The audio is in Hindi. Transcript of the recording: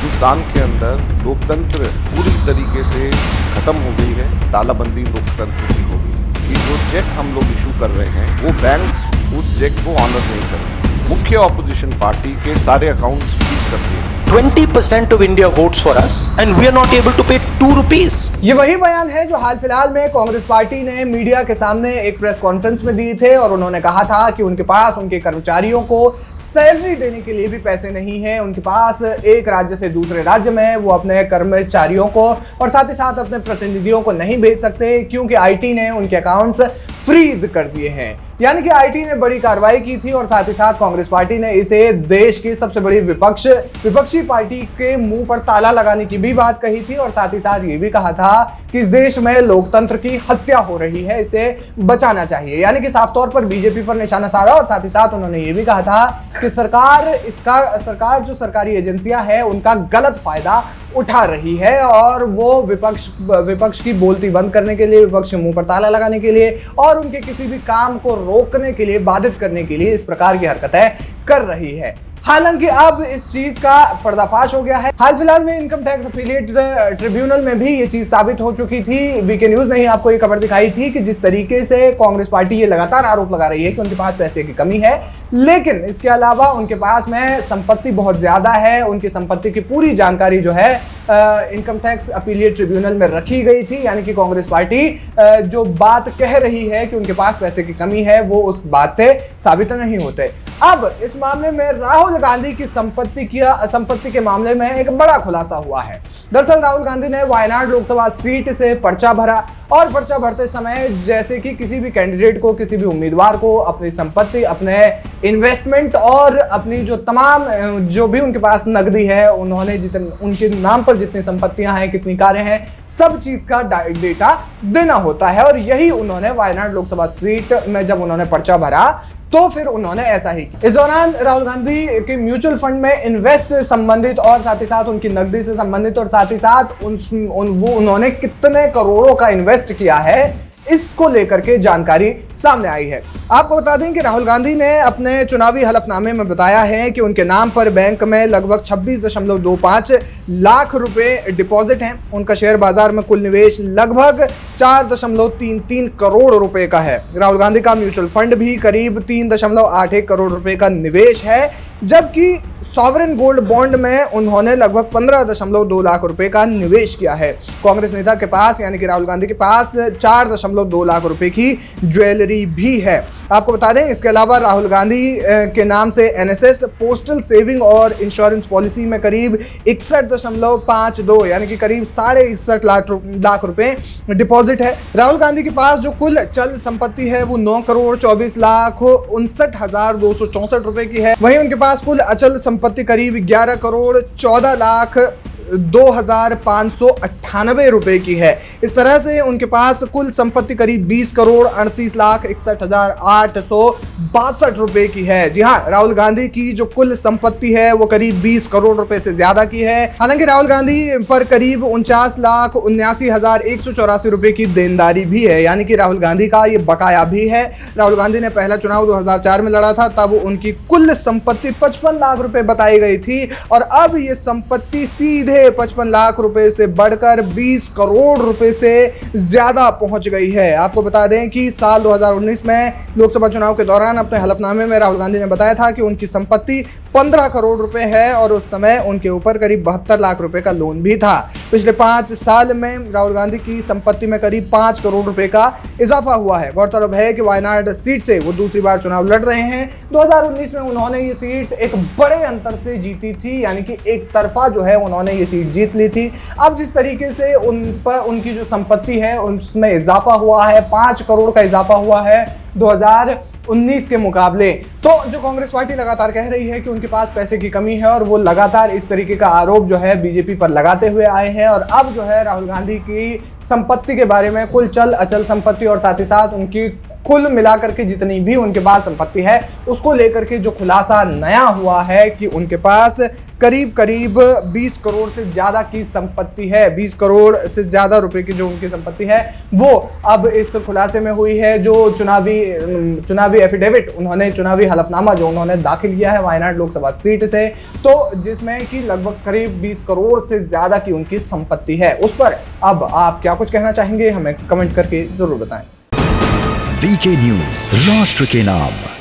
हिंदुस्तान के अंदर लोकतंत्र पूरी तरीके से खत्म हो गई है, तालाबंदी लोकतंत्र की हो गई है। कि जो चेक हम लोग इशू कर रहे हैं वो बैंक्स उस चेक को ऑनर नहीं कर रहे। मुख्य ऑपोजिशन पार्टी के सारे अकाउंट्स फ्रीज कर दिए। 20% of India votes for us and we are not able to pay 2 rupees. ये वही बयान है जो हाल फिलहाल में कांग्रेस पार्टी ने मीडिया के सामने एक प्रेस कॉन्फ्रेंस में दिए थे और उन्होंने कहा था कि उनके पास उनके कर्मचारियों को सैलरी देने के लिए भी पैसे नहीं है। उनके पास एक राज्य से दूसरे राज्य में वो अपने कर्मचारियों को और साथ ही साथ अपने प्रतिनिधियों को नहीं भेज सकते क्योंकि आईटी ने उनके अकाउंट्स फ्रीज कर दिए हैं। यानी कि आईटी ने बड़ी कार्रवाई की थी और साथ ही साथ कांग्रेस पार्टी ने इसे देश की सबसे बड़ी विपक्षी पार्टी के मुंह पर ताला लगाने की भी बात कही थी और साथ ही साथ ये भी कहा था कि इस देश में लोकतंत्र की हत्या हो रही है, इसे बचाना चाहिए। यानी कि साफ तौर पर बीजेपी पर निशाना साधा और साथ ही साथ उन्होंने ये भी कहा था कि सरकार जो सरकारी एजेंसियां हैं उनका गलत फायदा उठा रही है और वो विपक्ष की बोलती बंद करने के लिए, विपक्ष के मुंह पर ताला लगाने के लिए और उनके किसी भी काम को रोकने के लिए, बाधित करने के लिए इस प्रकार की हरकतें कर रही है। हालांकि अब इस चीज का पर्दाफाश हो गया है। हाल फिलहाल में इनकम टैक्स एफिलिएट ट्रिब्यूनल में भी ये चीज साबित हो चुकी थी। वीके न्यूज ने ही आपको ये खबर दिखाई थी कि जिस तरीके से कांग्रेस पार्टी ये लगातार आरोप लगा रही है कि उनके पास पैसे की कमी है, लेकिन इसके अलावा उनके पास में संपत्ति बहुत ज्यादा है। उनकी संपत्ति की पूरी जानकारी जो है इनकम टैक्स अपीलिएट ट्रिब्यूनल में रखी गई थी। यानी कि कांग्रेस पार्टी जो बात कह रही है कि उनके पास पैसे की कमी है वो उस बात से साबित नहीं होते। अब इस मामले में राहुल गांधी की संपत्ति के मामले में एक बड़ा खुलासा हुआ है। दरअसल राहुल गांधी ने वायनाड लोकसभा सीट से पर्चा भरा और पर्चा भरते समय जैसे कि किसी भी कैंडिडेट को, किसी भी उम्मीदवार को अपनी संपत्ति, अपने इन्वेस्टमेंट और अपनी जो तमाम जो भी उनके पास नकदी है, उन्होंने उनके नाम पर जितनी संपत्तियां हैं, कितनी कारें हैं, सब चीज का डेटा देना होता है। और यही उन्होंने वायनाड लोकसभा सीट में जब उन्होंने पर्चा भरा तो फिर उन्होंने ऐसा ही किया। इस दौरान राहुल गांधी के म्यूचुअल फंड में इन्वेस्ट से संबंधित और साथ ही साथ उनकी नकदी से संबंधित और साथ ही साथ उन्होंने कितने करोड़ों का इन्वेस्ट किया है, इसको लेकर के जानकारी सामने आई है। आपको बता दें कि राहुल गांधी ने अपने चुनावी हलफनामे में बताया है कि उनके नाम पर बैंक में लगभग 26.25 लाख रुपए डिपॉजिट हैं। उनका शेयर बाजार में कुल निवेश लगभग 4.33 करोड़ रुपए का है। राहुल गांधी का म्यूचुअल फंड भी करीब 3.81 करोड़ रुपए का निवेश है, जबकि सॉवरेन गोल्ड बॉन्ड में उन्होंने लगभग 15.2 लाख रुपए का निवेश किया है। कांग्रेस नेता के पास यानी कि राहुल गांधी के पास 4.2 लाख रुपए की ज्वेलरी भी है। आपको बता दें इसके अलावा राहुल गांधी के नाम से एनएसएस, पोस्टल सेविंग और इंश्योरेंस पॉलिसी में करीब 61.52 यानी कि करीब 61.5 लाख रुपए डिपॉजिट है। राहुल गांधी के पास जो कुल चल संपत्ति है वो 9,24,59,264 रुपए की है। वहीं उनके पास कुल अचल संपत्ति करीब 11,14,02,598 रुपए की है। इस तरह से उनके पास कुल संपत्ति करीब 20,38,61,862 रुपए की है। जी हाँ, राहुल गांधी की जो कुल संपत्ति है वो करीब 20 करोड़ रुपए से ज्यादा की है। हालांकि राहुल गांधी पर करीब 49,79,184 रुपए की देनदारी भी है, यानी कि राहुल गांधी का ये बकाया भी है। राहुल गांधी ने पहला चुनाव 2004 में लड़ा था, तब उनकी कुल संपत्ति 55 लाख रुपए बताई गई थी और अब ये संपत्ति सीधे 55 लाख रुपए से बढ़कर 20 करोड़ रुपए से ज्यादा पहुंच गई है। आपको बता दें कि साल 2019 में लोकसभा चुनाव के दौरान अपने हलफनामे में राहुल गांधी ने बताया था कि उनकी संपत्ति 15 करोड़ रुपए है और उस समय उनके ऊपर करीब 72 लाख रुपए का लोन भी था। पिछले 5 साल में राहुल गांधी की संपत्ति में करीब 5 करोड़ रुपए का इजाफा हुआ है। गौरतलब है कि वायनाड सीट से वो दूसरी बार चुनाव लड़ रहे हैं। 2019 में उन्होंने ये सीट एक बड़े अंतर से जीती थी, यानी कि एक तरफा जो है उन्होंने ये सीट जीत ली थी। अब जिस तरीके से उन पर उनकी जो संपत्ति है उसमें इजाफा हुआ है, 5 करोड़ का इजाफा हुआ है 2019 के मुकाबले। तो जो कांग्रेस पार्टी लगातार कह रही है कि उनके पास पैसे की कमी है और वो लगातार इस तरीके का आरोप जो है बीजेपी पर लगाते हुए आए हैं और अब जो है राहुल गांधी की संपत्ति के बारे में, कुल चल अचल संपत्ति और साथ ही साथ उनकी कुल मिलाकर के जितनी भी उनके पास संपत्ति है उसको लेकर के जो खुलासा नया हुआ है कि उनके पास करीब करीब 20 करोड़ से ज्यादा की संपत्ति है। 20 करोड़ से ज्यादा रुपए की जो उनकी संपत्ति है वो अब इस खुलासे में हुई है। जो चुनावी एफिडेविट उन्होंने, चुनावी हलफनामा जो उन्होंने दाखिल किया है वायनाड लोकसभा सीट से, तो जिसमें कि लगभग करीब 20 करोड़ से ज्यादा की उनकी संपत्ति है। उस पर अब आप क्या कुछ कहना चाहेंगे, हमें कमेंट करके जरूर बताएं। वीके न्यूज, राष्ट्र के नाम।